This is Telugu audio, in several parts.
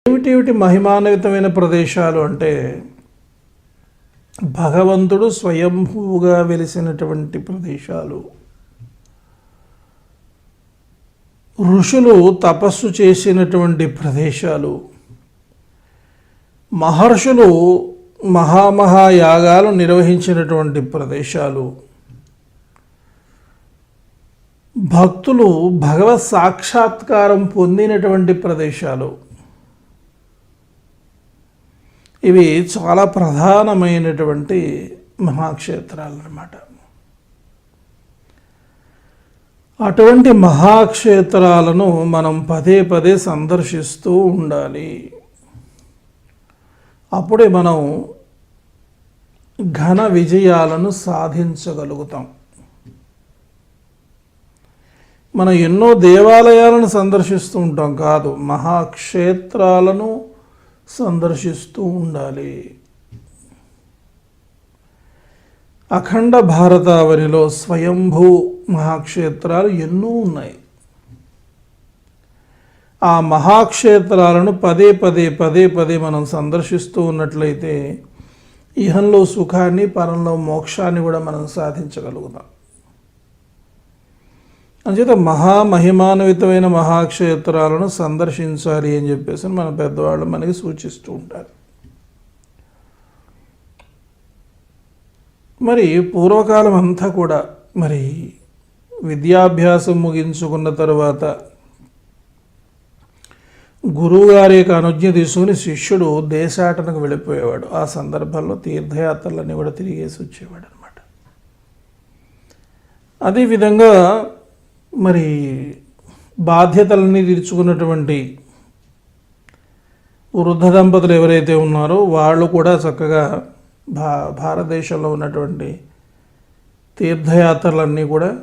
ఏమిటి మహిమాన్వితమైన ప్రదేశాలు అంటే భగవంతుడు స్వయంభూగా వెలిసినటువంటి ప్రదేశాలు, ఋషులు తపస్సు చేసినటువంటి ప్రదేశాలు, మహర్షులు మహాయాగాలు నిర్వహించినటువంటి ప్రదేశాలు, భక్తులు భగవత్ సాక్షాత్కారం పొందినటువంటి ప్రదేశాలు, ఇవి చాలా ప్రధానమైనటువంటి మహాక్షేత్రాలు అన్నమాట. అటువంటి మహాక్షేత్రాలను మనం పదే సందర్శిస్తూ ఉండాలి. అప్పుడే మనం ఘన విజయాలను సాధించగలుగుతాం. మనం ఎన్నో దేవాలయాలను సందర్శిస్తూ ఉంటాం కాదు, మహాక్షేత్రాలను సందర్శిస్తూ ఉండాలి. అఖండ భారతావనిలో స్వయంభూ మహాక్షేత్రాలు ఎన్నో ఉన్నాయి. ఆ మహాక్షేత్రాలను పదే మనం సందర్శిస్తూ ఉన్నట్లయితే ఇహంలో సుఖాన్ని, పరంలో మోక్షాన్ని కూడా మనం సాధించగలుగుతాం. అంచేత మహిమాన్వితమైన మహాక్షేత్రాలను సందర్శించాలి అని చెప్పేసి మన పెద్దవాళ్ళు మనకి సూచిస్తూ ఉంటారు. మరి పూర్వకాలం అంతా కూడా మరి విద్యాభ్యాసం ముగించుకున్న తర్వాత గురువుగారి యొక్క అనుజ్ఞ తీసుకుని శిష్యుడు దేశాటనకు వెళ్ళిపోయేవాడు. ఆ సందర్భంలో తీర్థయాత్రలన్నీ కూడా తిరిగేసి వచ్చేవాడు అనమాట. అదేవిధంగా మరి బాధ్యతలన్నీ తీర్చుకున్నటువంటి వృద్ధ దంపతులు ఎవరైతే ఉన్నారో వాళ్ళు కూడా చక్కగా భారతదేశంలో ఉన్నటువంటి తీర్థయాత్రలన్నీ కూడా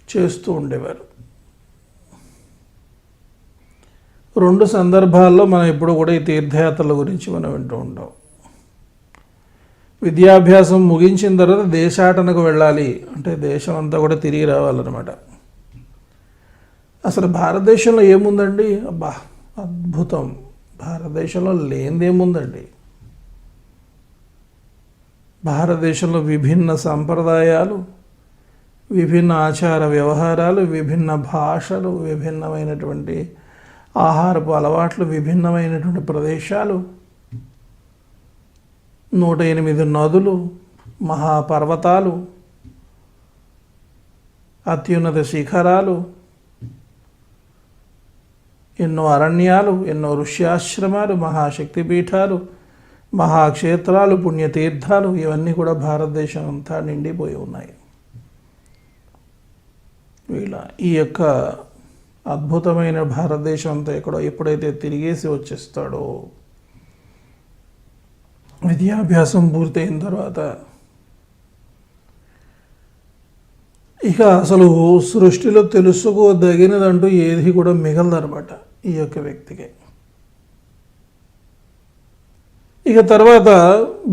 చేస్తూ ఉండేవారు. రెండు సందర్భాల్లో మనం ఎప్పుడు కూడా ఈ తీర్థయాత్రల గురించి మనం వింటూ ఉంటాం. విద్యాభ్యాసం ముగించిన తర్వాత దేశాటనకు వెళ్ళాలి అంటే దేశం అంతా కూడా తిరిగి రావాలన్నమాట. అసలు భారతదేశంలో ఏముందండి? అబ్బా అద్భుతం! భారతదేశంలో లేనిదేముందండి? భారతదేశంలో విభిన్న సంప్రదాయాలు, విభిన్న ఆచార వ్యవహారాలు, విభిన్న భాషలు, విభిన్నమైనటువంటి ఆహారపు అలవాట్లు, విభిన్నమైనటువంటి ప్రదేశాలు, 108 నదులు, మహాపర్వతాలు, అత్యున్నత శిఖరాలు, ఎన్నో అరణ్యాలు, ఎన్నో ఋష్యాశ్రమాలు, మహాశక్తిపీఠాలు, మహాక్షేత్రాలు, పుణ్యతీర్థాలు, ఇవన్నీ కూడా భారతదేశం అంతా నిండిపోయి ఉన్నాయి. ఈ యొక్క అద్భుతమైన భారతదేశం అంతా ఎప్పుడైతే తిరిగేసి వచ్చేస్తాడో, విద్యాభ్యాసం పూర్తయిన తర్వాత ఇక అసలు సృష్టిలో తెలుసుకోదగినదంటూ ఏది కూడా మిగలదనమాట ఈ యొక్క వ్యక్తికి. ఇక తర్వాత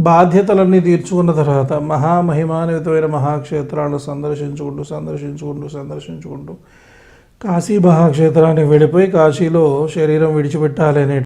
బాధ్యతలన్నీ తీర్చుకున్న తర్వాత మహిమాన్వితమైన మహాక్షేత్రాలను సందర్శించుకుంటూ కాశీ మహాక్షేత్రానికి వెళ్ళిపోయి కాశీలో శరీరం విడిచిపెట్టాలి అనే